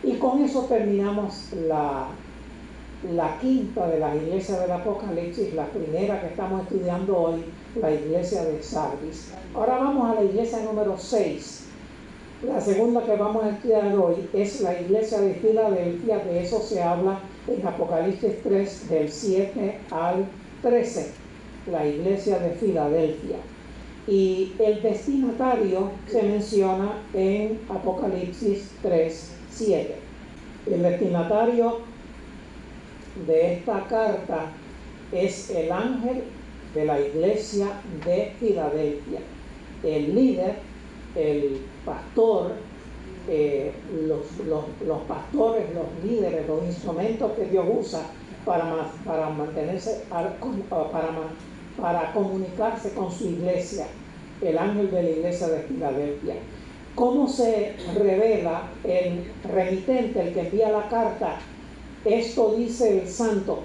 Y con eso terminamos la quinta de las iglesias del Apocalipsis, la primera que estamos estudiando hoy, la iglesia de Sardis. Ahora vamos a la iglesia número 6. La segunda que vamos a estudiar hoy es la iglesia de Filadelfia. De eso se habla en Apocalipsis 3, del 7 al 13. La iglesia de Filadelfia. Y el destinatario se menciona en Apocalipsis 3, 7. El destinatario de esta carta es el ángel de la iglesia de Filadelfia. El líder, el pastor, los pastores, los líderes, los instrumentos que Dios usa para mantenerse, para comunicarse con su iglesia, el ángel de la iglesia de Filadelfia. ¿Cómo se revela el remitente, el que envía la carta? Esto dice el santo,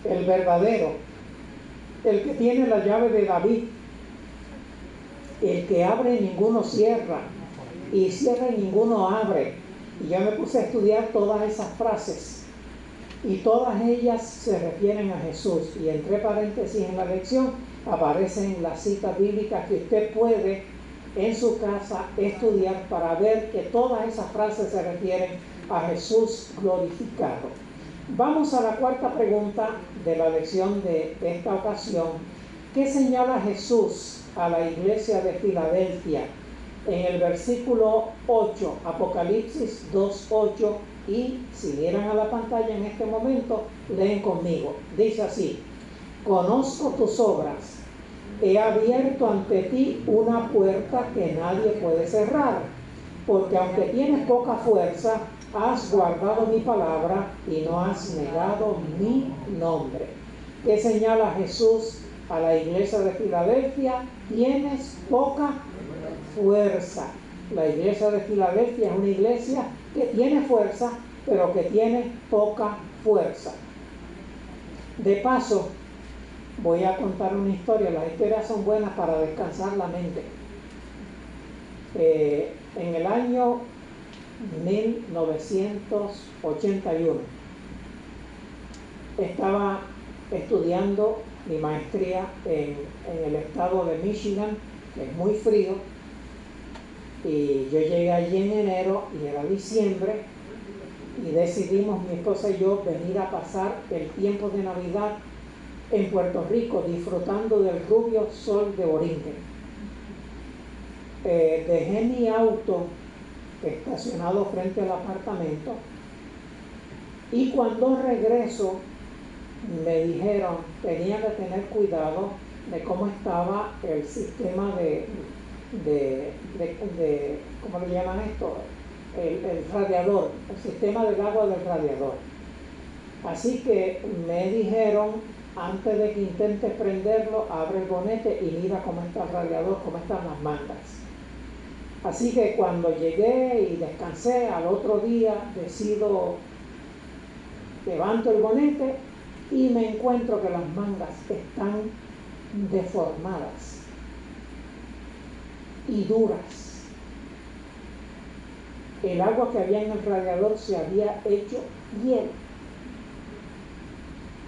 el verdadero, el que tiene la llave de David, el que abre y ninguno cierra, y cierra y ninguno abre. Y yo me puse a estudiar todas esas frases, y todas ellas se refieren a Jesús. Y entre paréntesis en la lección aparecen las citas bíblicas que usted puede en su casa estudiar para ver que todas esas frases se refieren a Jesús glorificado. Vamos a la cuarta pregunta de la lección de esta ocasión. ¿Qué señala Jesús a la iglesia de Filadelfia? En el versículo 8, Apocalipsis 2:8, y si miran a la pantalla en este momento, leen conmigo. Dice así: conozco tus obras, he abierto ante ti una puerta que nadie puede cerrar, porque aunque tienes poca fuerza, has guardado mi palabra y no has negado mi nombre. ¿Qué señala Jesús a la iglesia de Filadelfia? Tienes poca fuerza. La iglesia de Filadelfia es una iglesia que tiene fuerza, pero que tiene poca fuerza. De paso, voy a contar una historia. Las historias son buenas para descansar la mente. En el año 1981 estaba estudiando mi maestría en el estado de Michigan, que es muy frío, y yo llegué allí en enero y era diciembre, y decidimos mi esposa y yo venir a pasar el tiempo de Navidad en Puerto Rico, disfrutando del rubio sol de Borinquen. Dejé mi auto estacionado frente al apartamento, y cuando regreso me dijeron tenía que tener cuidado de cómo estaba el sistema de ¿cómo le llaman esto? El radiador, el sistema del agua del radiador. Así que me dijeron, antes de que intentes prenderlo, abre el bonete y mira cómo está el radiador, cómo están las mangas. Así que cuando llegué y descansé, al otro día levanto el bonete y me encuentro que las mangas están deformadas y duras. El agua que había en el radiador se había hecho hielo.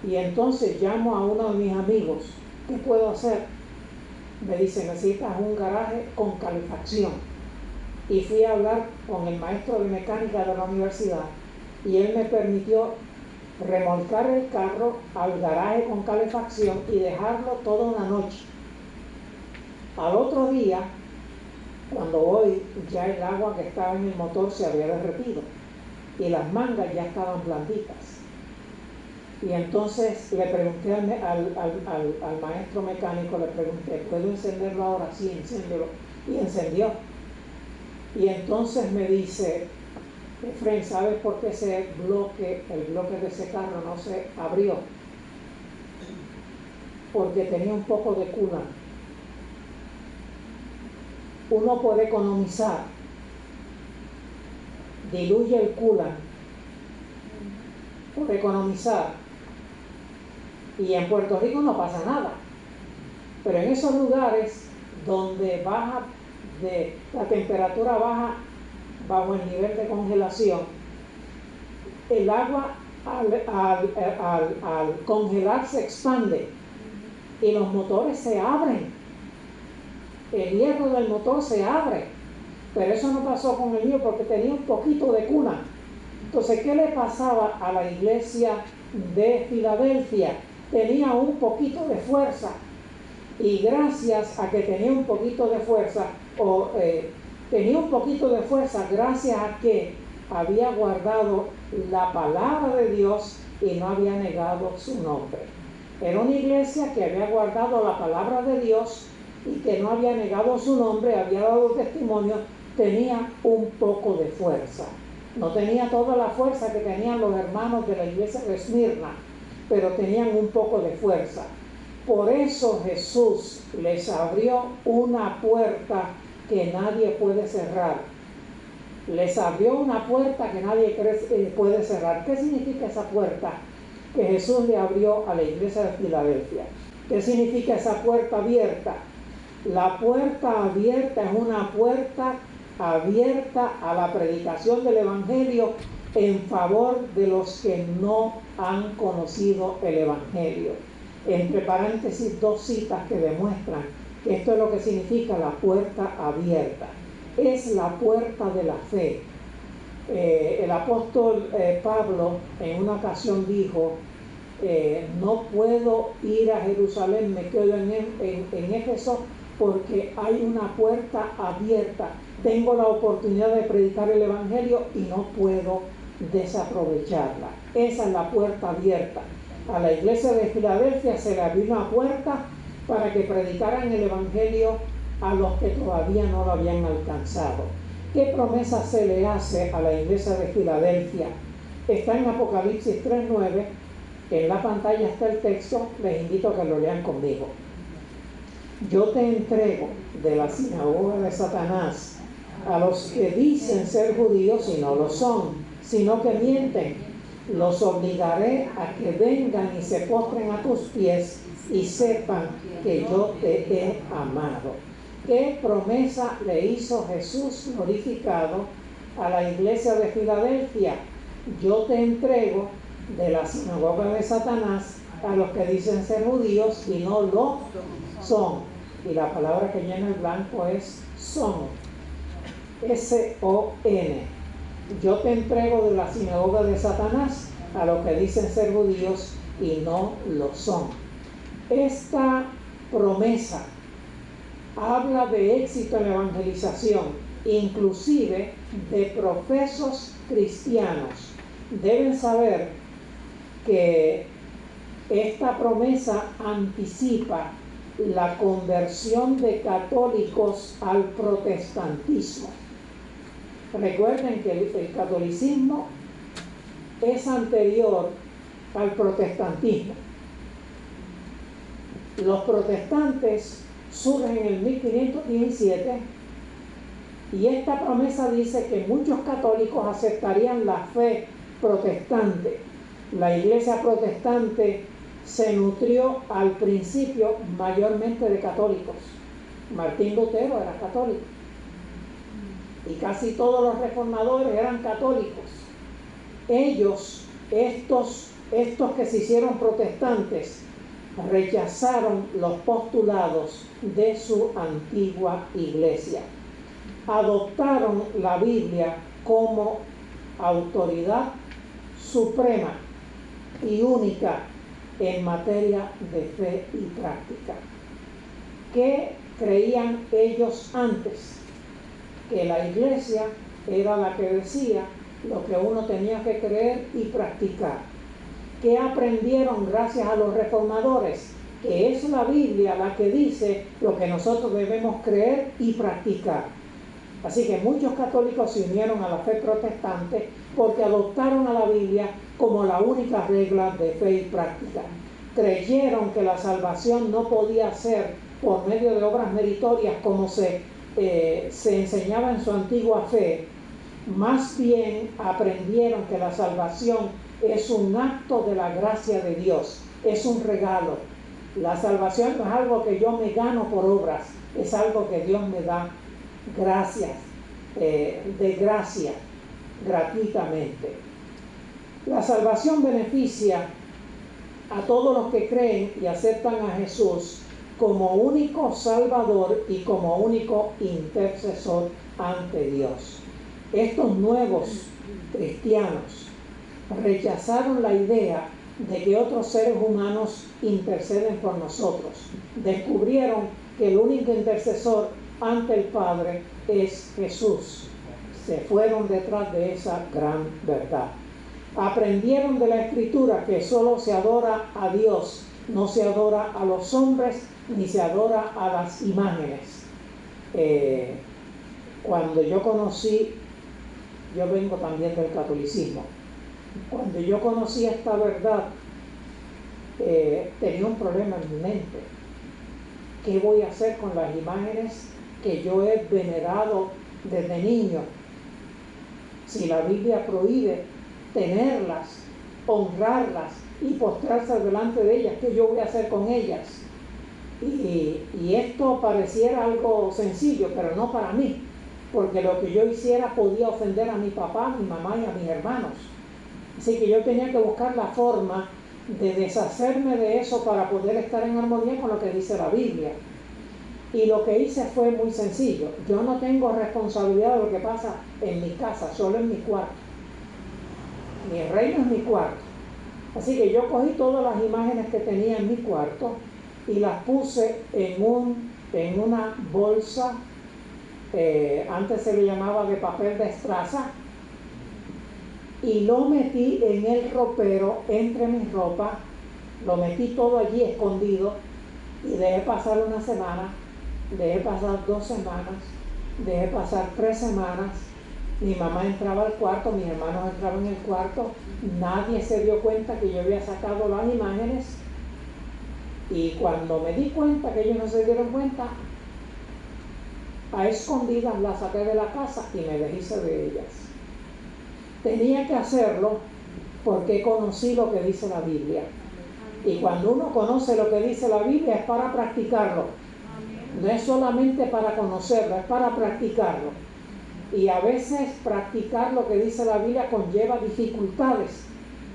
Y entonces llamo a uno de mis amigos. ¿Qué puedo hacer? Me dice, necesitas un garaje con calefacción. Y fui a hablar con el maestro de mecánica de la universidad, y él me permitió remolcar el carro al garaje con calefacción y dejarlo toda una noche. Al otro día, cuando voy, ya el agua que estaba en el motor se había derretido y las mangas ya estaban blanditas. Y entonces le pregunté al maestro mecánico, le pregunté, ¿puedo encenderlo ahora? Sí, enciéndelo. Y encendió. Y entonces me dice, Efraín, ¿sabes por qué el bloque de ese carro no se abrió? Porque tenía un poco de coolant. Uno puede economizar, diluye el coolant por economizar, y en Puerto Rico no pasa nada, pero en esos lugares donde la temperatura baja bajo el nivel de congelación, el agua al congelar se expande y los motores se abren. El hierro del motor se abre. Pero eso no pasó con el mío porque tenía un poquito de cuna. Entonces, ¿qué le pasaba a la iglesia de Filadelfia? Tenía un poquito de fuerza. Y gracias a que tenía un poquito de fuerza, gracias a que había guardado la palabra de Dios y no había negado su nombre. Era una iglesia que había guardado la palabra de Dios y que no había negado su nombre, había dado testimonio, tenía un poco de fuerza. No tenía toda la fuerza que tenían los hermanos de la iglesia de Esmirna, pero tenían un poco de fuerza. Por eso Jesús les abrió una puerta que nadie puede cerrar. Les abrió una puerta que nadie puede cerrar. ¿Qué significa esa puerta que Jesús le abrió a la iglesia de Filadelfia? ¿Qué significa esa puerta abierta? La puerta abierta es una puerta abierta a la predicación del Evangelio en favor de los que no han conocido el Evangelio. Entre paréntesis, dos citas que demuestran que esto es lo que significa la puerta abierta. Es la puerta de la fe. El apóstol Pablo en una ocasión dijo, no puedo ir a Jerusalén, me quedo en Éfeso porque hay una puerta abierta. Tengo la oportunidad de predicar el Evangelio y no puedo desaprovecharla. Esa es la puerta abierta. A la iglesia de Filadelfia se le abrió una puerta para que predicaran el Evangelio a los que todavía no lo habían alcanzado. ¿Qué promesa se le hace a la iglesia de Filadelfia? Está en Apocalipsis 3:9. En la pantalla está el texto. Les invito a que lo lean conmigo. Yo te entrego de la sinagoga de Satanás a los que dicen ser judíos y no lo son, sino que mienten. Los obligaré a que vengan y se postren a tus pies y sepan que yo te he amado. ¿Qué promesa le hizo Jesús glorificado a la iglesia de Filadelfia? Yo te entrego de la sinagoga de Satanás a los que dicen ser judíos y no lo son. Y la palabra que llena el blanco es son. S-O-N. Yo te entrego de la sinagoga de Satanás a los que dicen ser judíos y no lo son. Esta promesa habla de éxito en la evangelización, inclusive de profesos cristianos. Deben saber que esta promesa anticipa la conversión de católicos al protestantismo. Recuerden que el catolicismo es anterior al protestantismo. Los protestantes surgen en el 1517 y esta promesa dice que muchos católicos aceptarían la fe protestante. La iglesia protestante se nutrió al principio mayormente de católicos. Martín Lutero era católico y casi todos los reformadores eran católicos. Ellos, estos que se hicieron protestantes, rechazaron los postulados de su antigua iglesia. Adoptaron la Biblia como autoridad suprema y única en materia de fe y práctica. ¿Qué creían ellos antes? Que la iglesia era la que decía lo que uno tenía que creer y practicar. ¿Qué aprendieron gracias a los reformadores? Que es la Biblia la que dice lo que nosotros debemos creer y practicar. Así que muchos católicos se unieron a la fe protestante porque adoptaron a la Biblia como la única regla de fe y práctica. Creyeron que la salvación no podía ser por medio de obras meritorias como se enseñaba en su antigua fe. Más bien aprendieron que la salvación es un acto de la gracia de Dios, es un regalo. La salvación no es algo que yo me gano por obras, es algo que Dios me da gracias, de gracia, gratuitamente. La salvación beneficia a todos los que creen y aceptan a Jesús como único Salvador y como único intercesor ante Dios. Estos nuevos cristianos rechazaron la idea de que otros seres humanos interceden por nosotros. Descubrieron que el único intercesor ante el Padre es Jesús. Se fueron detrás de esa gran verdad. Aprendieron de la Escritura que solo se adora a Dios, no se adora a los hombres ni se adora a las imágenes. Cuando yo conocí, yo vengo también del catolicismo, cuando yo conocí esta verdad, tenía un problema en mi mente. ¿Qué voy a hacer con las imágenes que yo he venerado desde niño? Si la Biblia prohíbe tenerlas, honrarlas y postrarse delante de ellas, ¿qué yo voy a hacer con ellas? Y esto pareciera algo sencillo, pero no para mí, porque lo que yo hiciera podía ofender a mi papá, a mi mamá y a mis hermanos. Así que yo tenía que buscar la forma de deshacerme de eso para poder estar en armonía con lo que dice la Biblia. Y lo que hice fue muy sencillo. Yo no tengo responsabilidad de lo que pasa en mi casa, solo en mi cuarto. Mi reino es mi cuarto. Así que yo cogí todas las imágenes que tenía en mi cuarto y las puse en una bolsa, antes se le llamaba de papel de estraza, y lo metí en el ropero entre mis ropas, lo metí todo allí escondido y dejé pasar una semana, dejé pasar 2 semanas, dejé pasar 3 semanas. Mi mamá entraba al cuarto, mis hermanos entraban en el cuarto, nadie se dio cuenta que yo había sacado las imágenes, y cuando me di cuenta que ellos no se dieron cuenta, a escondidas las saqué de la casa y me deshice de ellas. Tenía que hacerlo porque conocí lo que dice la Biblia. Y cuando uno conoce lo que dice la Biblia es para practicarlo. No es solamente para conocerlo, es para practicarlo. Y a veces practicar lo que dice la Biblia conlleva dificultades.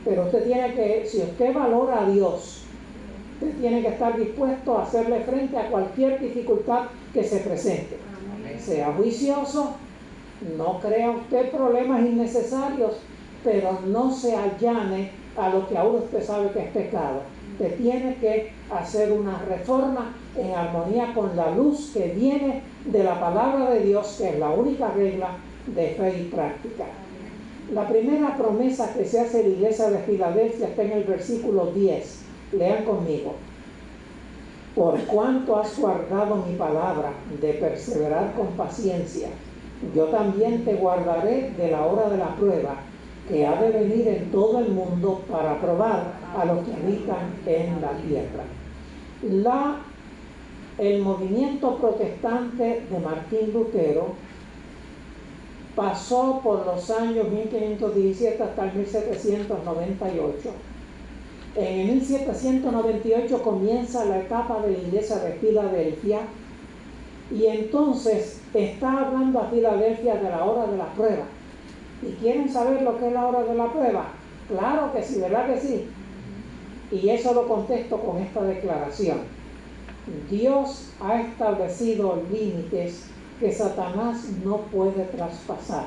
Pero usted tiene que, si usted valora a Dios, usted tiene que estar dispuesto a hacerle frente a cualquier dificultad que se presente. Sea juicioso, no crea usted problemas innecesarios, pero no se allane a lo que ahora usted sabe que es pecado. Usted tiene que hacer una reforma en armonía con la luz que viene de la palabra de Dios, que es la única regla de fe y práctica. La primera promesa que se hace a la iglesia de Filadelfia está en el versículo 10. Lean conmigo. Por cuanto has guardado mi palabra de perseverar con paciencia, yo también te guardaré de la hora de la prueba que ha de venir en todo el mundo para probar a los que habitan en la tierra. El movimiento protestante de Martín Lutero pasó por los años 1517 hasta el 1798. En el 1798 comienza la etapa de la iglesia de Filadelfia, y entonces está hablando a Filadelfia de la hora de la prueba. ¿Y quieren saber lo que es la hora de la prueba? Claro que sí, ¿verdad que sí? Y eso lo contesto con esta declaración. Dios ha establecido límites que Satanás no puede traspasar.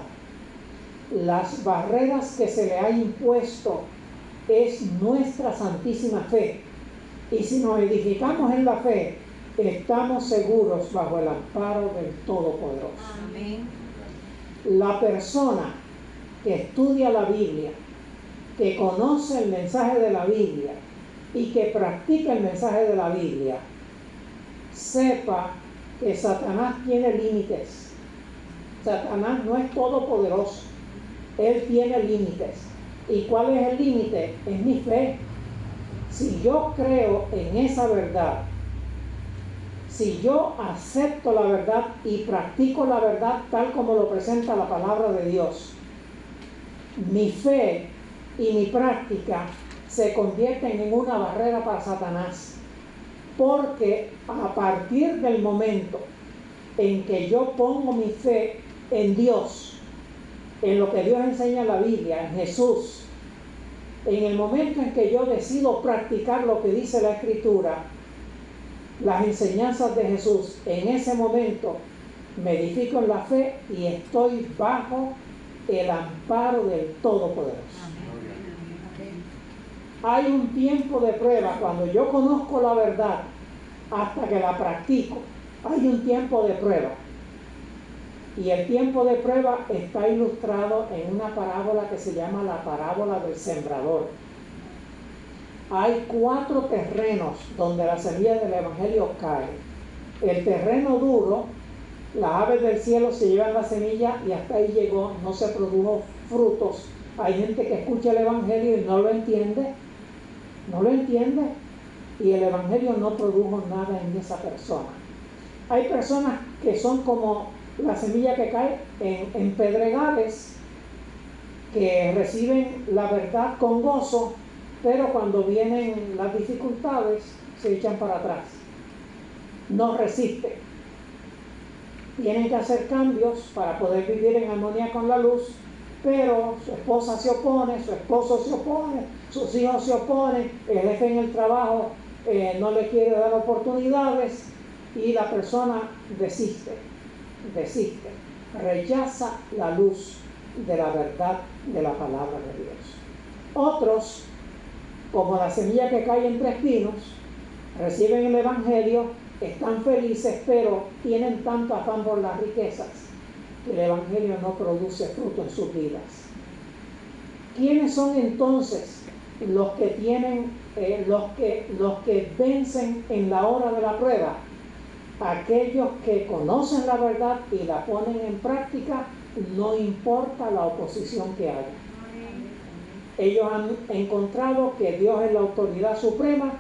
Las barreras que se le ha impuesto es nuestra santísima fe. Y si nos edificamos en la fe, estamos seguros bajo el amparo del Todopoderoso. Amén. La persona que estudia la Biblia, que conoce el mensaje de la Biblia y que practica el mensaje de la Biblia, sepa que Satanás tiene límites. Satanás no es todopoderoso, él tiene límites. ¿Y cuál es el límite? Es mi fe. Si yo creo en esa verdad, si yo acepto la verdad y practico la verdad tal como lo presenta la palabra de Dios, mi fe y mi práctica se convierten en una barrera para Satanás. Porque a partir del momento en que yo pongo mi fe en Dios, en lo que Dios enseña en la Biblia, en Jesús, En el momento en que yo decido practicar lo que dice la Escritura, las enseñanzas de Jesús, en ese momento me edifico en la fe y estoy bajo el amparo del Todopoderoso. Hay un tiempo de prueba cuando yo conozco la verdad hasta que la practico. Hay un tiempo de prueba. Y el tiempo de prueba está ilustrado en una parábola que se llama la parábola del sembrador. Hay 4 terrenos donde la semilla del Evangelio cae. El terreno duro, las aves del cielo se llevan la semilla y hasta ahí llegó, no se produjo frutos. Hay gente que escucha el Evangelio y no lo entiende, y el Evangelio no produjo nada en esa persona. Hay personas que son como la semilla que cae en pedregales, que reciben la verdad con gozo, pero cuando vienen las dificultades se echan para atrás, no resisten. Tienen que hacer cambios para poder vivir en armonía con la luz, pero su esposa se opone, su esposo se opone, sus hijos se oponen, el jefe en el trabajo no le quiere dar oportunidades y la persona desiste, rechaza la luz de la verdad de la palabra de Dios. Otros, como la semilla que cae entre espinos, reciben el Evangelio, están felices, pero tienen tanto afán por las riquezas que el Evangelio no produce fruto en sus vidas. ¿Quiénes son entonces los que tienen, los que vencen en la hora de la prueba? Aquellos que conocen la verdad y la ponen en práctica, no importa la oposición que haya. Ellos han encontrado que Dios es la autoridad suprema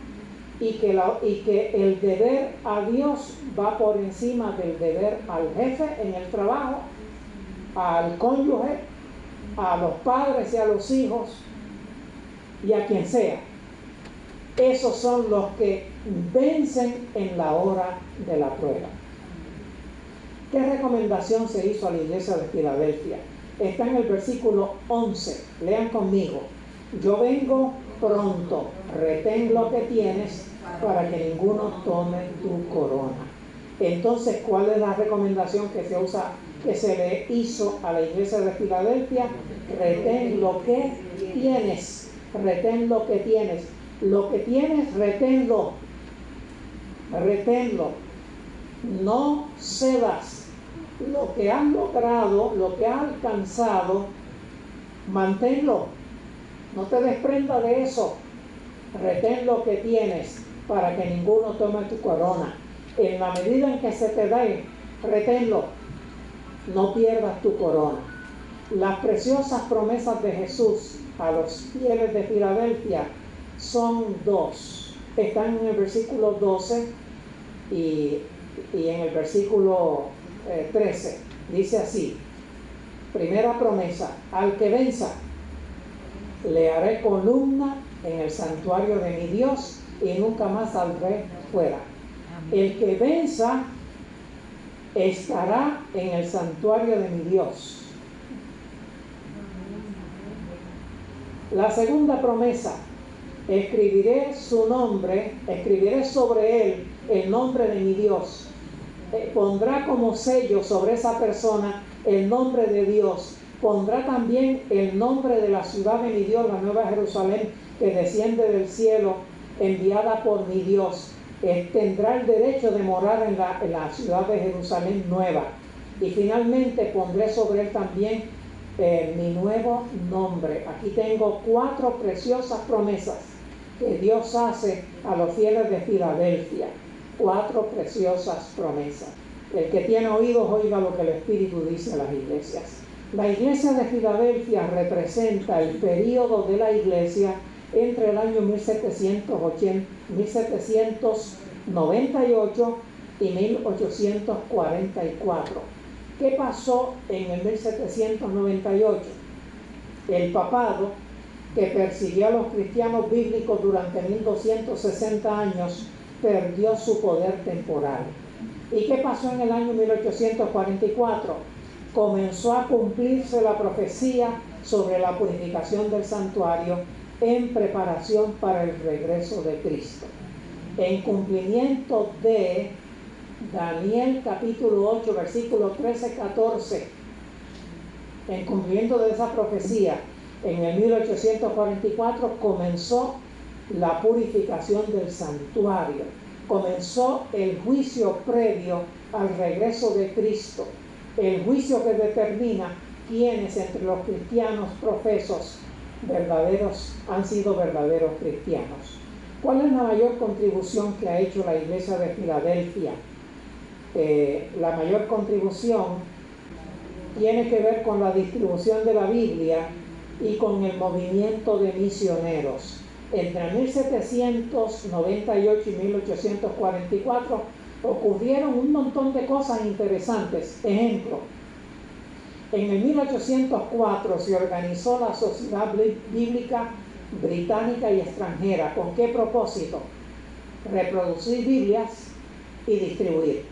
y que el deber a Dios va por encima del deber al jefe en el trabajo, al cónyuge, a los padres y a los hijos y a quien sea. Esos son los que vencen en la hora de la prueba. ¿Qué recomendación se hizo a la iglesia de Filadelfia? Está en el versículo 11. Lean conmigo. Yo vengo pronto, retén lo que tienes para que ninguno tome tu corona. Entonces, ¿cuál es la recomendación que se le hizo a la iglesia de Filadelfia? Retén lo que tienes. Retén lo que tienes. Lo que tienes, reténlo. Reténlo. No cedas. Lo que has logrado, lo que has alcanzado, manténlo. No te desprenda de eso. Retén lo que tienes para que ninguno tome tu corona. En la medida en que se te dé, reténlo. No pierdas tu corona. Las preciosas promesas de Jesús a los fieles de Filadelfia son 2. Están en el versículo 12 y en el versículo 13. Dice así: primera promesa, al que venza, le haré columna en el santuario de mi Dios y nunca más saldré fuera. El que venza estará en el santuario de mi Dios. La segunda promesa, escribiré su nombre, escribiré sobre él el nombre de mi Dios. Pondrá como sello sobre esa persona el nombre de Dios. Pondrá también el nombre de la ciudad de mi Dios, la Nueva Jerusalén, que desciende del cielo, enviada por mi Dios. Tendrá el derecho de morar en la ciudad de Jerusalén nueva. Y finalmente pondré sobre él también mi nuevo nombre. Aquí tengo 4 preciosas promesas que Dios hace a los fieles de Filadelfia. 4 preciosas promesas. El que tiene oídos, oiga lo que el Espíritu dice a las iglesias. La iglesia de Filadelfia representa el período de la iglesia entre el año 1798 y 1844. ¿Qué pasó en el 1798? El papado, que persiguió a los cristianos bíblicos durante 1260 años, perdió su poder temporal. ¿Y qué pasó en el año 1844? Comenzó a cumplirse la profecía sobre la purificación del santuario en preparación para el regreso de Cristo. En cumplimiento de Daniel capítulo 8, versículos 13-14, en cumplimiento de esa profecía, en el 1844 comenzó la purificación del santuario, comenzó el juicio previo al regreso de Cristo, el juicio que determina quiénes entre los cristianos profesos verdaderos han sido verdaderos cristianos. ¿Cuál es la mayor contribución que ha hecho la iglesia de Filadelfia? La mayor contribución tiene que ver con la distribución de la Biblia y con el movimiento de misioneros. Entre 1798 y 1844 ocurrieron un montón de cosas interesantes. Ejemplo, en el 1804 se organizó la Sociedad Bíblica Británica y Extranjera. ¿Con qué propósito? Reproducir Biblias y distribuir.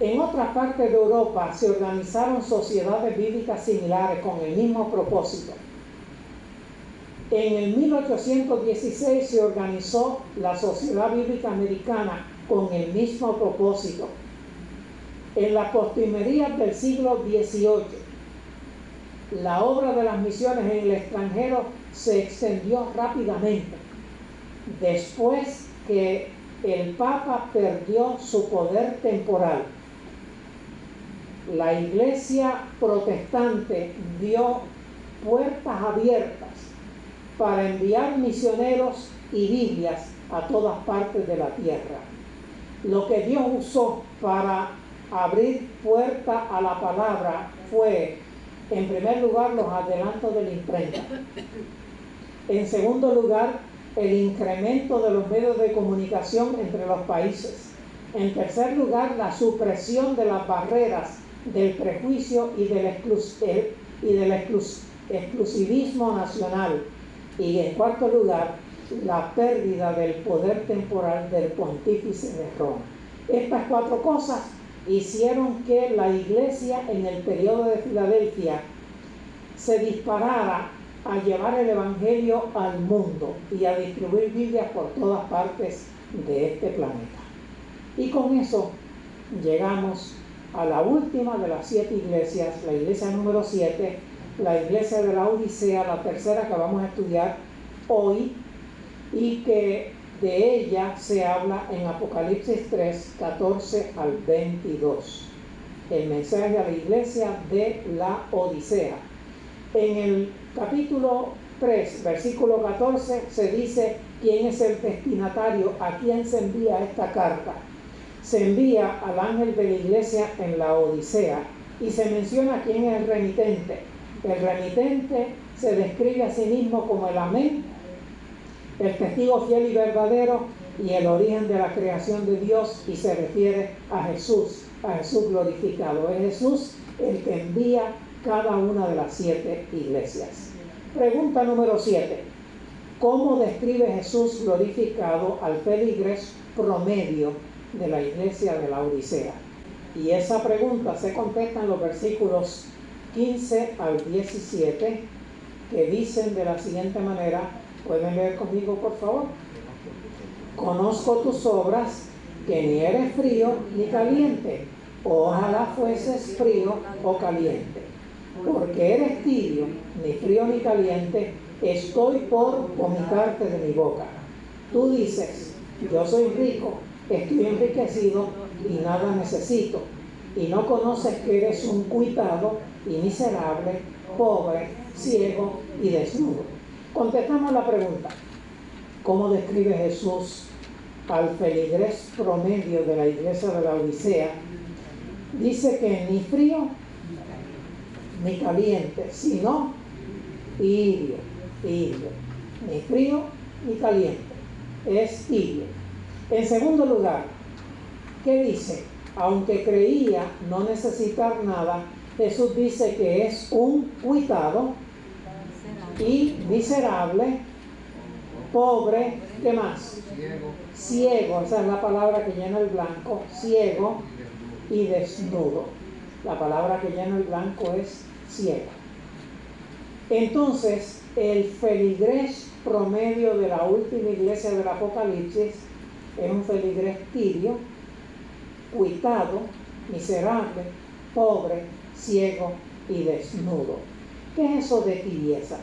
En otras partes de Europa se organizaron sociedades bíblicas similares con el mismo propósito. En el 1816 se organizó la Sociedad Bíblica Americana con el mismo propósito. En las postrimerías del siglo XVIII, la obra de las misiones en el extranjero se extendió rápidamente, después que el Papa perdió su poder temporal. La iglesia protestante dio puertas abiertas para enviar misioneros y Biblias a todas partes de la tierra. Lo que Dios usó para abrir puerta a la palabra fue, en primer lugar, los adelantos de la imprenta. En segundo lugar, el incremento de los medios de comunicación entre los países. En tercer lugar, la supresión de las barreras del prejuicio y del exclusivismo nacional. Y en cuarto lugar, la pérdida del poder temporal del pontífice de Roma. Estas cuatro cosas hicieron que la iglesia en el periodo de Filadelfia se disparara a llevar el evangelio al mundo y a distribuir Biblias por todas partes de este planeta. Y con eso llegamos a la última de las 7 iglesias, la iglesia número 7, la iglesia de la Odisea, la tercera que vamos a estudiar hoy, y que de ella se habla en Apocalipsis 3, 14 al 22. El mensaje a la iglesia de la Odisea. En el capítulo 3, versículo 14, se dice quién es el destinatario, a quién se envía esta carta. Se envía al ángel de la iglesia en la Odisea y se menciona quién es el remitente. El remitente se describe a sí mismo como el Amén, el testigo fiel y verdadero y el origen de la creación de Dios, y se refiere a Jesús glorificado. Es Jesús el que envía cada una de las 7 iglesias. Pregunta número 7. ¿Cómo describe Jesús glorificado al feligres promedio de la iglesia de la Odisea? Y esa pregunta se contesta en los versículos 15 al 17, que dicen de la siguiente manera. ¿Pueden leer conmigo, por favor? Conozco tus obras, que ni eres frío ni caliente. Ojalá fueses frío o caliente. Porque eres tibio, ni frío ni caliente, estoy por vomitarte de mi boca. Tú dices, yo soy rico, estoy enriquecido y nada necesito. Y no conoces que eres un cuitado y miserable, pobre, ciego y desnudo. Contestamos la pregunta. ¿Cómo describe Jesús al feligres promedio de la iglesia de la Odisea? Dice que ni frío ni caliente, sino tibio. Ni frío ni caliente, es tibio. En segundo lugar, ¿qué dice? Aunque creía no necesitar nada, Jesús dice que es un cuitado y miserable, pobre, ¿qué más? Ciego, esa es la palabra que llena el blanco, ciego y desnudo. La palabra que llena el blanco es ciego. Entonces, el feligrés promedio de la última iglesia del Apocalipsis es un feligrés tibio, cuitado, miserable, pobre, ciego y desnudo. ¿Qué es eso de tibieza?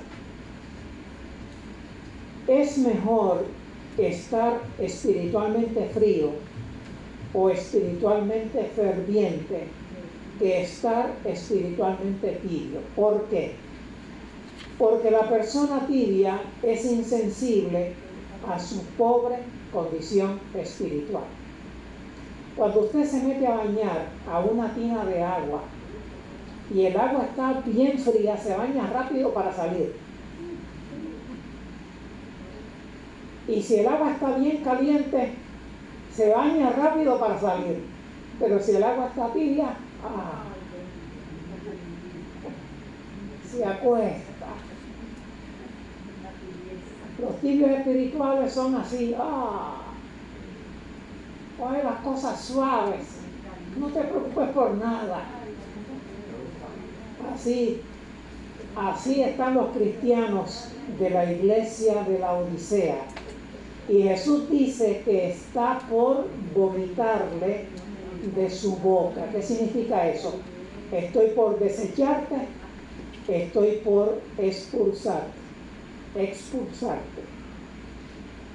Es mejor estar espiritualmente frío o espiritualmente ferviente que estar espiritualmente tibio. ¿Por qué? Porque la persona tibia es insensible a su pobre condición espiritual. Cuando usted se mete a bañar a una tina de agua y el agua está bien fría, se baña rápido para salir. Y si el agua está bien caliente, se baña rápido para salir. Pero si el agua está tibia, se acuesta. Los tibios espirituales son así, coge las cosas suaves, no te preocupes por nada. Así están los cristianos de la iglesia de la Odisea. Y Jesús dice que está por vomitarle de su boca. ¿Qué significa eso? Estoy por desecharte, estoy por expulsarte.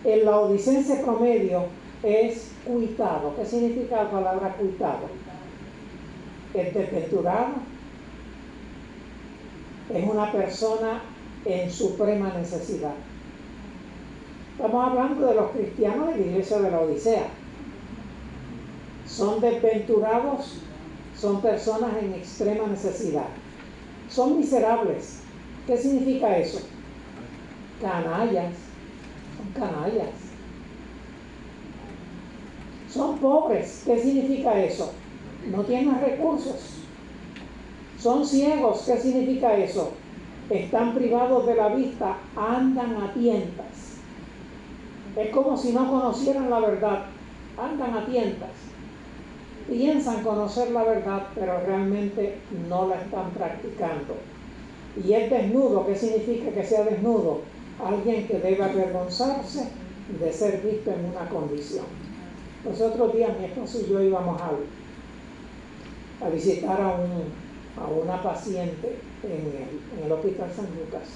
El laodicense promedio es cuitado. ¿Qué significa la palabra cuitado? Es desventurado, es una persona en suprema necesidad. Estamos hablando de los cristianos de la iglesia de la Odisea. Son desventurados, son personas en extrema necesidad. Son miserables. ¿Qué significa eso? Canallas. Son canallas. Son pobres. ¿Qué significa eso? No tienen recursos. Son ciegos. ¿Qué significa eso? Están privados de la vista, andan a tientas. Es como si no conocieran la verdad, andan a tientas. Piensan conocer la verdad, pero realmente no la están practicando. Y es desnudo. ¿Qué significa que sea desnudo? Alguien que debe avergonzarse de ser visto en una condición. Los otros días mi esposo y yo íbamos a visitar a una paciente en el Hospital San Lucas.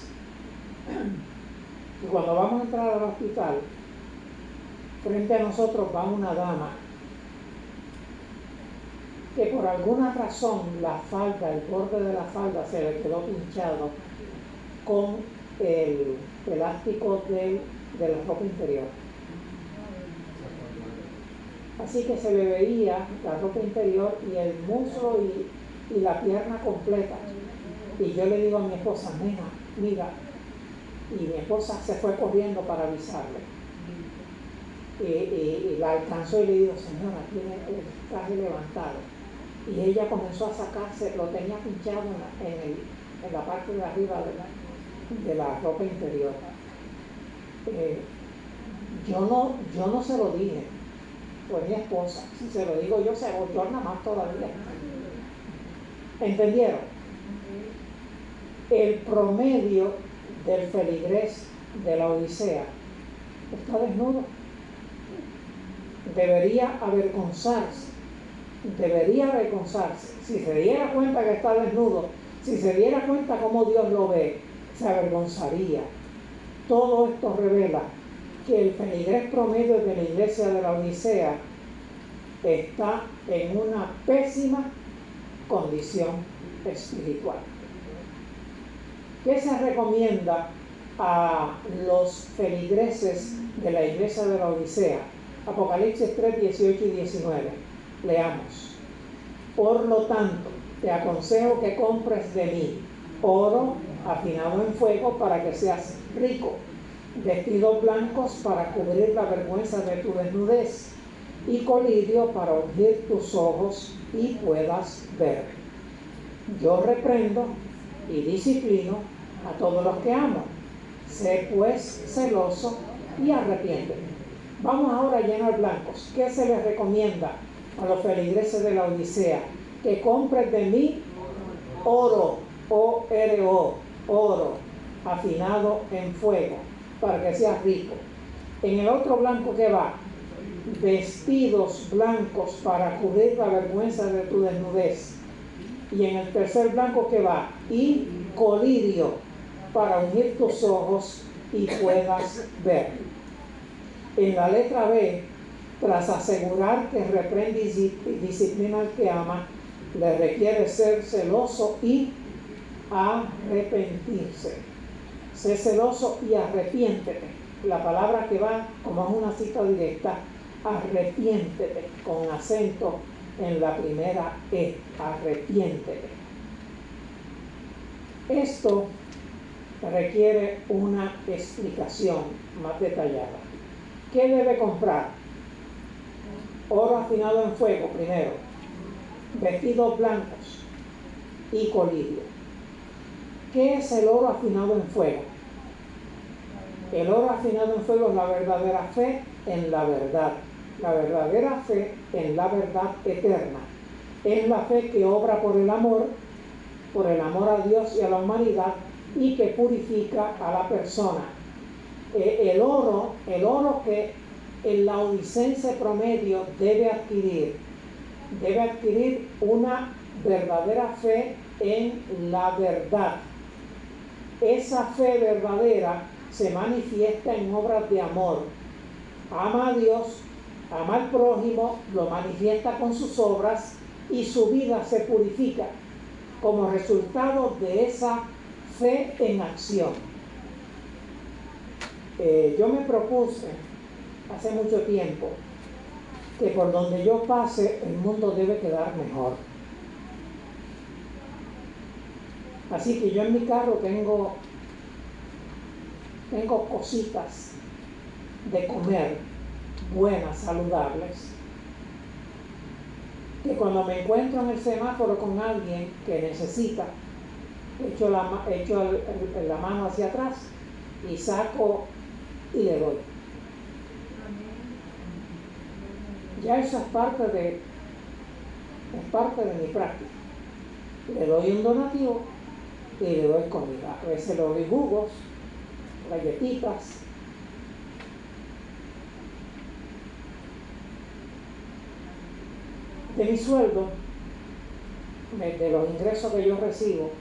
Y cuando vamos a entrar al hospital, frente a nosotros va una dama que por alguna razón la falda, el borde de la falda se le quedó pinchado con el elástico de la ropa interior. Así que se le veía la ropa interior y el muslo y la pierna completa. Y yo le digo a mi esposa, nena, mira, y mi esposa se fue corriendo para avisarle. Y la alcanzó y le digo, señora, tiene el traje levantado. Y ella comenzó a sacarse, lo tenía pinchado en la parte de arriba de la ropa interior. Yo no se lo dije, fue mi esposa. Si se lo digo yo, se abochorna más todavía. ¿Entendieron? El promedio del feligrés de la Odisea está desnudo. Debería avergonzarse. Si se diera cuenta que está desnudo, si se diera cuenta cómo Dios lo ve, se avergonzaría. Todo esto revela que el feligrés promedio de la iglesia de la Odisea está en una pésima condición espiritual. ¿Qué se recomienda a los feligreses de la iglesia de la Odisea? Apocalipsis 3, 18 y 19. Leamos. Por lo tanto, te aconsejo que compres de mí oro afinado en fuego para que seas rico, vestidos blancos para cubrir la vergüenza de tu desnudez y colirio para ungir tus ojos y puedas ver. Yo reprendo y disciplino a todos los que amo. Sé pues celoso y arrepiéntete. Vamos ahora a llenar blancos. ¿Qué se les recomienda a los feligreses de la Odisea? Que compren de mí oro, O-R-O, oro, afinado en fuego, para que seas rico. En el otro blanco, ¿qué va? Vestidos blancos para cubrir la vergüenza de tu desnudez. Y en el tercer blanco, ¿qué va? Y colirio para ungir tus ojos y puedas ver. En la letra B, tras asegurar que reprende y disciplina al que ama, le requiere ser celoso y arrepentirse. Sé celoso y arrepiéntete. La palabra que va, como es una cita directa, arrepiéntete, con acento en la primera E, arrepiéntete. Esto requiere una explicación más detallada. ¿Qué debe comprar? Oro afinado en fuego primero, vestidos blancos y colirio. ¿Qué es el oro afinado en fuego? El oro afinado en fuego es la verdadera fe en la verdad. La verdadera fe en la verdad eterna. Es la fe que obra por el amor a Dios y a la humanidad, y que purifica a la persona. El oro que el laodicense promedio debe adquirir una verdadera fe en la verdad. Esa fe verdadera se manifiesta en obras de amor. Ama a Dios, ama al prójimo, lo manifiesta con sus obras y su vida se purifica como resultado de esa fe en acción. Yo me propuse hace mucho tiempo que por donde yo pase el mundo debe quedar mejor. Así que yo en mi carro tengo cositas de comer buenas, saludables, que cuando me encuentro en el semáforo con alguien que necesita, echo la mano hacia atrás y saco y le doy. Ya eso es parte de mi práctica. Le doy un donativo y le doy comida. A veces le doy jugos, galletitas. De mi sueldo, de los ingresos que yo recibo,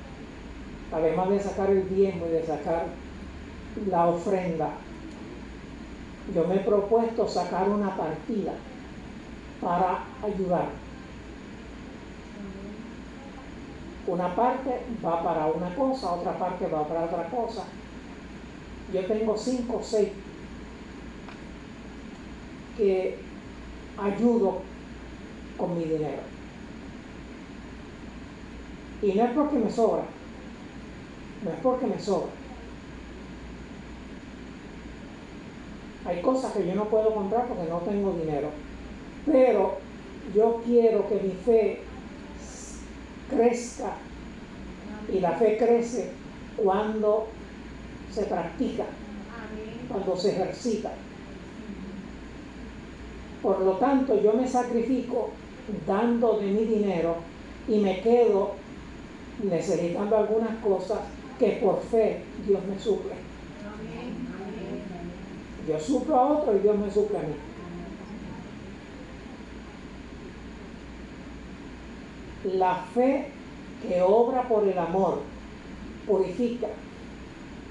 además de sacar el diezmo y de sacar la ofrenda, yo me he propuesto sacar una partida para ayudar. Una parte va para una cosa, otra parte va para otra cosa. Yo tengo 5 o 6 que ayudo con mi dinero. Y no es porque me sobra. Hay cosas que yo no puedo comprar porque no tengo dinero. Pero yo quiero que mi fe crezca, y la fe crece cuando se practica, cuando se ejercita. Por lo tanto, yo me sacrifico dando de mi dinero y me quedo necesitando algunas cosas que por fe Dios me suple. Yo suplo a otro y Dios me suple a mí. La fe que obra por el amor purifica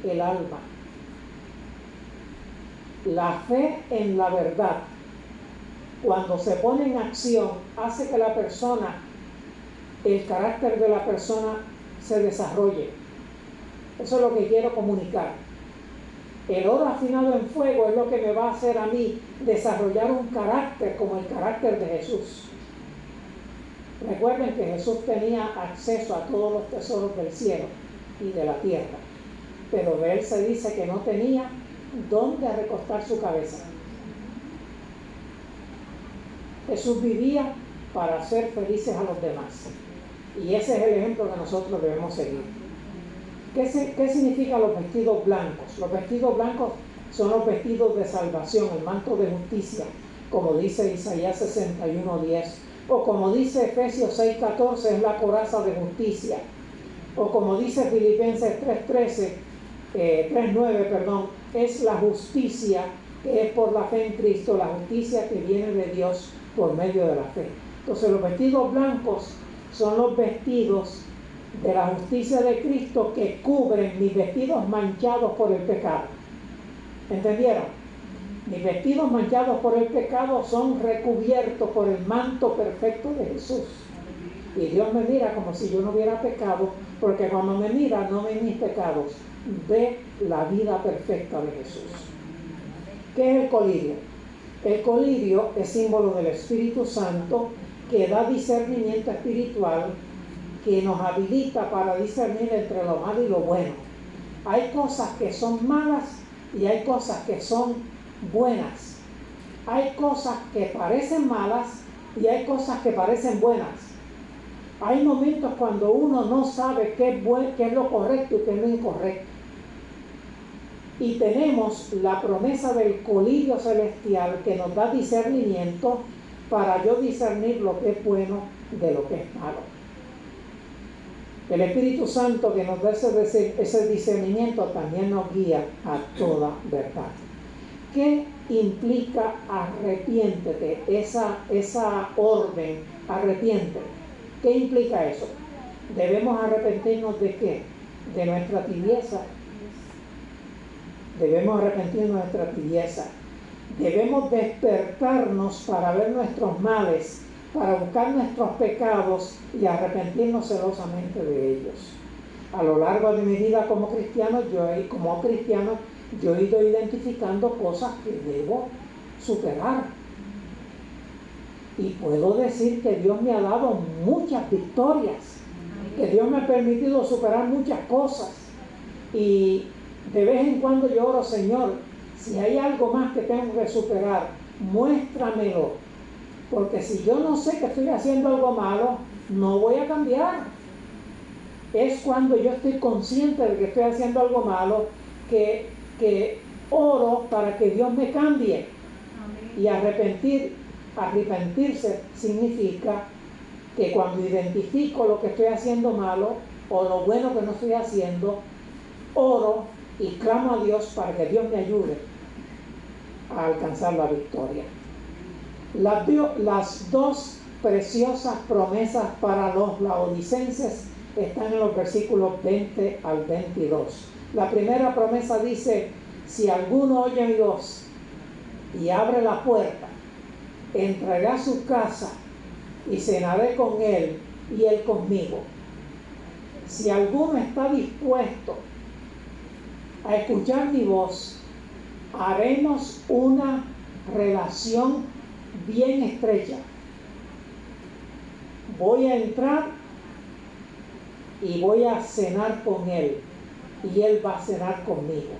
el alma. La fe en la verdad, cuando se pone en acción, hace que el carácter de la persona se desarrolle. Eso es lo que quiero comunicar. El oro afinado en fuego es lo que me va a hacer a mí desarrollar un carácter como el carácter de Jesús. Recuerden que Jesús tenía acceso a todos los tesoros del cielo y de la tierra, pero de él se dice que no tenía dónde recostar su cabeza. Jesús vivía para hacer felices a los demás, y ese es el ejemplo que nosotros debemos seguir. ¿Qué significan los vestidos blancos? Los vestidos blancos son los vestidos de salvación, el manto de justicia, como dice Isaías 61:10, o como dice Efesios 6:14, es la coraza de justicia, o como dice Filipenses 3:13, 3:9, perdón, es la justicia que es por la fe en Cristo, la justicia que viene de Dios por medio de la fe. Entonces los vestidos blancos son los vestidos de la justicia de Cristo que cubren mis vestidos manchados por el pecado. ¿Entendieron? Mis vestidos manchados por el pecado son recubiertos por el manto perfecto de Jesús. Y Dios me mira como si yo no hubiera pecado, porque cuando me mira no ve mis pecados, ve la vida perfecta de Jesús. ¿Qué es el colirio? El colirio es símbolo del Espíritu Santo que da discernimiento espiritual, que nos habilita para discernir entre lo malo y lo bueno. Hay cosas que son malas y hay cosas que son buenas. Hay cosas que parecen malas y hay cosas que parecen buenas. Hay momentos cuando uno no sabe qué es lo correcto y qué es lo incorrecto. Y tenemos la promesa del colirio celestial que nos da discernimiento para yo discernir lo que es bueno de lo que es malo. El Espíritu Santo que nos da ese discernimiento también nos guía a toda verdad. ¿Qué implica arrepiéntete? Esa orden, arrepiéntete. ¿Qué implica eso? ¿Debemos arrepentirnos de qué? De nuestra tibieza. Debemos arrepentirnos de nuestra tibieza. Debemos despertarnos para ver nuestros males, para buscar nuestros pecados y arrepentirnos celosamente de ellos. A lo largo de mi vida como cristiano, yo he ido identificando cosas que debo superar. Y puedo decir que Dios me ha dado muchas victorias, que Dios me ha permitido superar muchas cosas. Y de vez en cuando yo oro, Señor, si hay algo más que tengo que superar, muéstramelo. Porque si yo no sé que estoy haciendo algo malo, no voy a cambiar. Es cuando yo estoy consciente de que estoy haciendo algo malo, que oro para que Dios me cambie. Amén. Y arrepentirse significa que cuando identifico lo que estoy haciendo malo o lo bueno que no estoy haciendo, oro y clamo a Dios para que Dios me ayude a alcanzar la victoria. Las dos preciosas promesas para los laodicenses están en los versículos 20 al 22. La primera promesa dice: si alguno oye mi voz y abre la puerta, entraré a su casa y cenaré con él y él conmigo. Si alguno está dispuesto a escuchar mi voz, haremos una relación bien estrecha. Voy a entrar y voy a cenar con él y él va a cenar conmigo.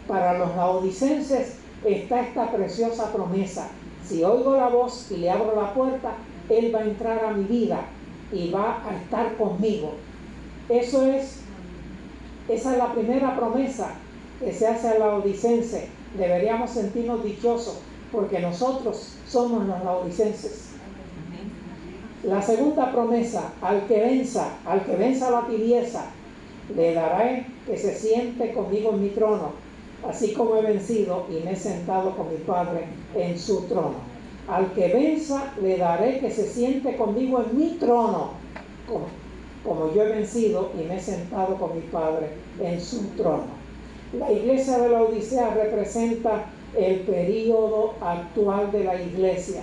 Para los laodicenses está esta preciosa promesa: si oigo la voz y le abro la puerta, él va a entrar a mi vida y va a estar conmigo. Esa es la primera promesa que se hace al laodicense. Deberíamos sentirnos dichosos porque nosotros somos los laodicenses. La segunda promesa: al que venza la tibieza, le daré que se siente conmigo en mi trono, así como he vencido y me he sentado con mi Padre en su trono. Al que venza, le daré que se siente conmigo en mi trono, como yo he vencido y me he sentado con mi Padre en su trono. La iglesia de la Odisea representa el período actual de la iglesia,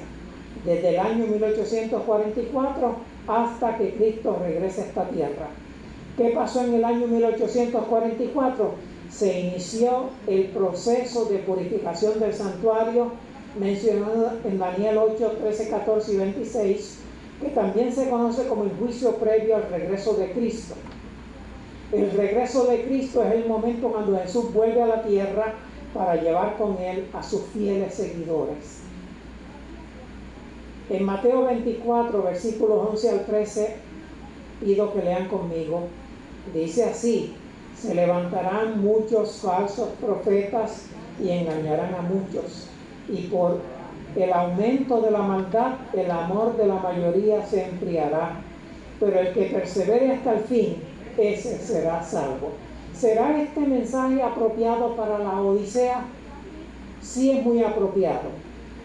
desde el año 1844 hasta que Cristo regrese a esta tierra. ¿Qué pasó en el año 1844? Se inició el proceso de purificación del santuario, mencionado en Daniel 8, 13, 14 y 26, que también se conoce como el juicio previo al regreso de Cristo. El regreso de Cristo es el momento cuando Jesús vuelve a la tierra para llevar con él a sus fieles seguidores. En Mateo 24, versículos 11 al 13, pido que lean conmigo. Dice así: se levantarán muchos falsos profetas y engañarán a muchos. Y por el aumento de la maldad, el amor de la mayoría se enfriará. Pero el que persevere hasta el fin, ese será salvo. ¿Será este mensaje apropiado para la Odisea? Sí, es muy apropiado.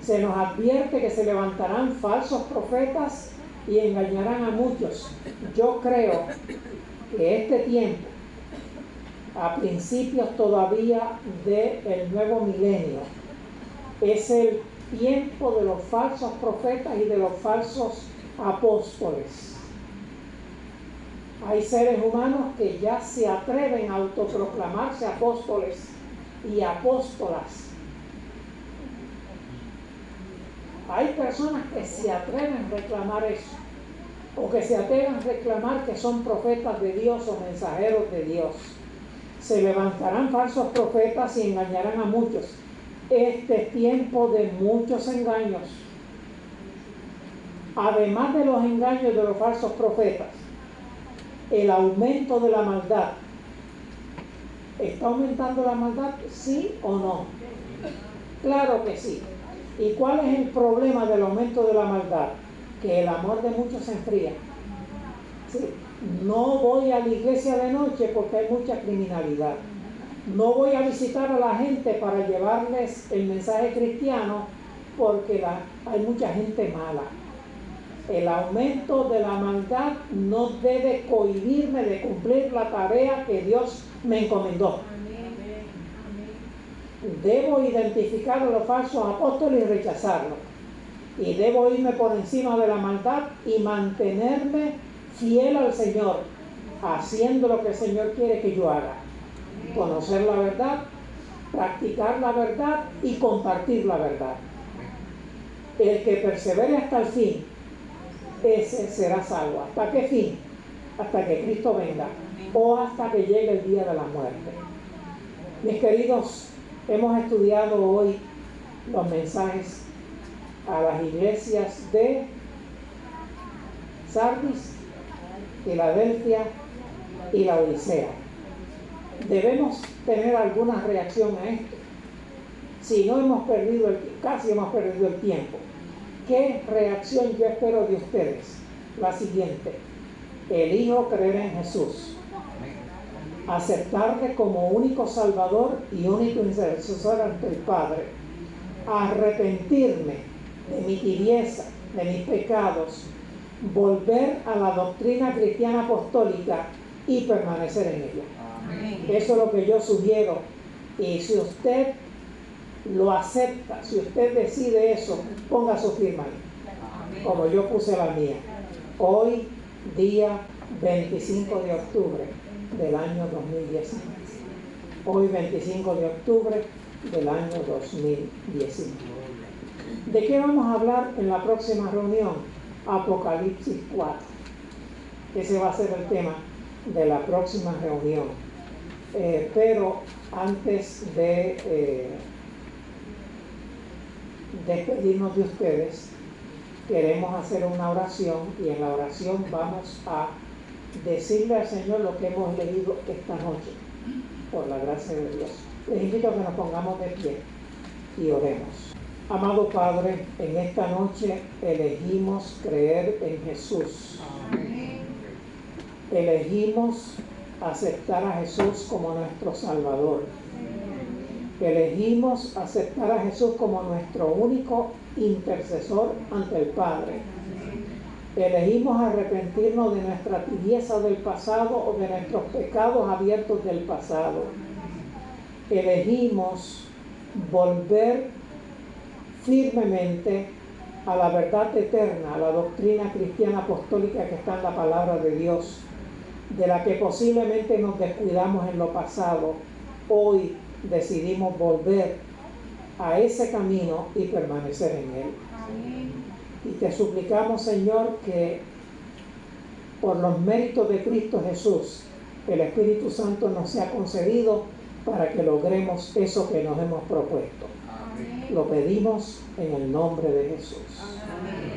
Se nos advierte que se levantarán falsos profetas y engañarán a muchos. Yo creo que este tiempo, a principios todavía del nuevo milenio, es el tiempo de los falsos profetas y de los falsos apóstoles. Hay seres humanos que ya se atreven a autoproclamarse apóstoles y apóstolas. Hay personas que se atreven a reclamar eso, o que se atreven a reclamar que son profetas de Dios o mensajeros de Dios. Se levantarán falsos profetas y engañarán a muchos. Este es tiempo de muchos engaños. Además de los engaños de los falsos profetas, el aumento de la maldad. ¿Está aumentando la maldad? ¿Sí o no? Claro que sí. ¿Y cuál es el problema del aumento de la maldad? Que el amor de muchos se enfría. ¿Sí? No voy a la iglesia de noche porque hay mucha criminalidad. No voy a visitar a la gente para llevarles el mensaje cristiano porque hay mucha gente mala. El aumento de la maldad no debe cohibirme de cumplir la tarea que Dios me encomendó. Debo identificar a los falsos apóstoles y rechazarlos. Y debo irme por encima de la maldad y mantenerme fiel al Señor, haciendo lo que el Señor quiere que yo haga. Conocer la verdad, practicar la verdad y compartir la verdad. El que persevere hasta el fin, ese será salvo. ¿Hasta qué fin? Hasta que Cristo venga o hasta que llegue el día de la muerte. Mis queridos, hemos estudiado hoy los mensajes a las iglesias de Sardis, Filadelfia y la Odisea. Debemos tener alguna reacción a esto. Si no hemos perdido casi hemos perdido el tiempo. ¿Qué reacción yo espero de ustedes? La siguiente: elijo creer en Jesús, aceptarle como único Salvador y único intercesor ante el Padre, arrepentirme de mi tibieza, de mis pecados, volver a la doctrina cristiana apostólica y permanecer en ella. Eso es lo que yo sugiero. Y si usted lo acepta, si usted decide eso, ponga su firma ahí, como yo puse la mía. Hoy, día 25 de octubre del año 2019. Hoy, 25 de octubre del año 2019. ¿De qué vamos a hablar en la próxima reunión? Apocalipsis 4. Ese va a ser el tema de la próxima reunión. Pero antes de despedirnos de ustedes, queremos hacer una oración, y en la oración vamos a decirle al Señor lo que hemos leído esta noche, por la gracia de Dios. Les invito a que nos pongamos de pie y oremos. Amado Padre, en esta noche elegimos creer en Jesús. Elegimos aceptar a Jesús como nuestro Salvador. Elegimos aceptar a Jesús como nuestro único intercesor ante el Padre. Elegimos arrepentirnos de nuestra tibieza del pasado o de nuestros pecados abiertos del pasado. Elegimos volver firmemente a la verdad eterna, a la doctrina cristiana apostólica que está en la palabra de Dios, de la que posiblemente nos descuidamos en lo pasado. Hoy decidimos volver a ese camino y permanecer en él. Y te suplicamos, Señor, que por los méritos de Cristo Jesús, el Espíritu Santo nos sea concedido para que logremos eso que nos hemos propuesto. Lo pedimos en el nombre de Jesús. Amén.